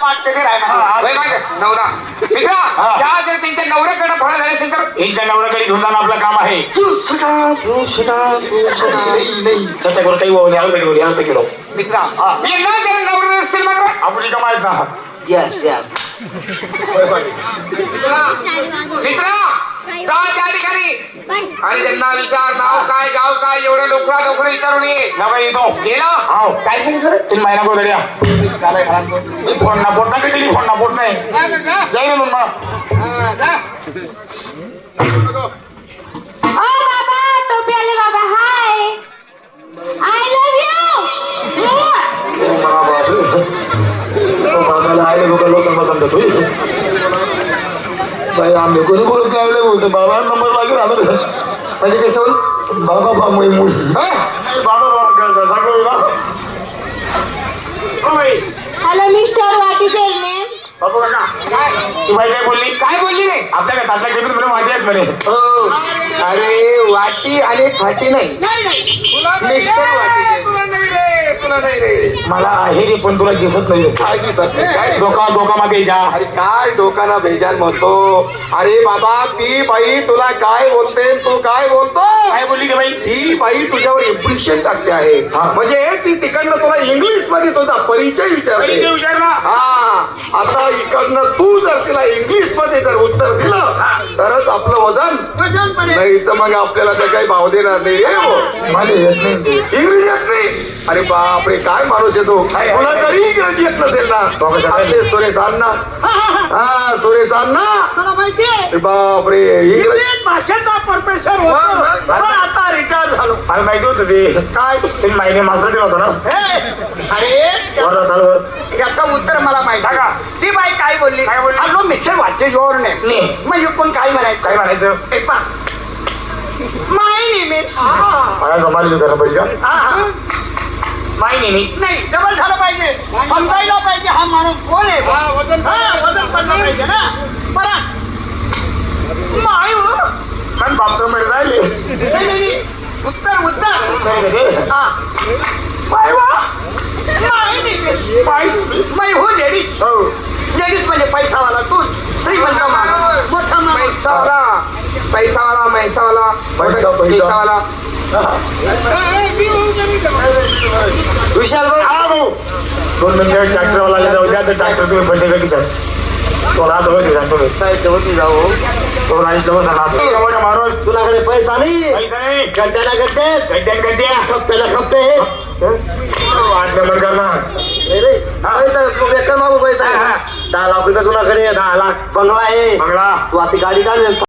वाट कधी राहणार नवरा मित्रा ज्या जर त्यांच्या नवऱ्याकडे फळ झाले असेल तर त्यांच्या नवऱ्याकडे घेऊन जाणं आपलं काम आहे. चर्चा करू काही बोलू किलो मित्रा यांना जर नवरा असतील मात्र आपली कमाई ना. यस यस मित्रा जा त्या ठिकाणी आणि त्यांना विचार नाव काय गाव काय एवढं लोकरा विचारून ये ना बाई येतो गेला हो काय सांगितलं 3 महिना गोदड्या फोन ना बोट ना केली फोन ना बोट नाही जाईल म्हणून ओ बाबा टोपी आले बाबा हाय आय लव्ह यू बाबाला आले लोक लोकांना समजत होई बाई आम्ही कोणी बोलत नाही बोलतो बाबा नंबर लागेल आलं म्हणजे कसं होईल बाबा बा मुई बाबा बाबा सांगू ना hello mister what is your name बाबू काका ती बाई काय बोलली रे आपल्या घरातल्या केबिन मध्ये वाटी आहेत म्हणे. हो अरे वाटी आणि फाटी नाही मिस्टर वाटी मला आहे रे पण तुला दिसत नाही काय दिसत नाही काय डोका मागे जा. अरे काय डोकाना बेजान म्हणतो. अरे बाबा ती बाई तुला काय बोलते तू काय बोलतो. काय बोलली रे बाई ती बाई तुझ्यावर इम्प्रेशन टाकते आहे म्हणजे ती तिकडनं तुला इंग्लिश मध्ये तुझा परिचय विचारते. विचार ना हा आता इकडनं तू जर तिला इंग्लिश मध्ये जर उत्तर दिलं तरच आपलं वजन नाही तर मग आपल्याला ते काही भाव देणार नाही रे हो. मला येत नाही इंग्रजी येत नाही. अरे बापरे काय माणूस येतो तुला जरी इंग्रजी येत नसेल ना आपले सुरेश अण्णा हा सुरेश अण्णा मला माहितीये अरे बापरे इंग्रजी इंग्लिश भाषेचा प्रोफेसर होतो पण आता रिटायर झालो. मला माहिती होतं ते काय 3 महिने मास्टर होतो ना अरे बरं याचं उत्तर मला माहिती सांगा. ती बाई काय बोलली काय बोलली? हॅलो मिस्टर वाटते जोर ने ने. मग कोण काय म्हणायचं काय म्हणायचं ए पा माय नेम मला जमाली करणं पाहिजे का माय नेहमीच नाही डबल झालं पाहिजे समजायला पाहिजे हा माणूस कोण आहे वजन पडलं पाहिजे ना परत माय हो. पण बापरा मध्ये राहिले नाही. उत्तर हा बाय वा माय नेम माय हो लेडीज हो लेडीज म्हणजे पैसावाला तू श्रीमंत माणूस मोठा माणूस पैसावाला विशाल भाऊ 2 मिनिटं ट्रॅक्टरवाला जाऊ द्या तर ट्रॅक्टर तुम्ही पडले की सर तो राहत तुम्ही साहेब बसून जाऊ तो राहिलं बसा माणूस तुलाकडे पैसा नाही पैसा नाही गड्ड्याला गड्ड्या खप्प्याला खप्पे 8 नंबर करणार पैसा बेकार मागू पैसा 10 लाख रुपये तुलाकडे 10 लाख बंगला आहे बंगला तू आता गाडी काढ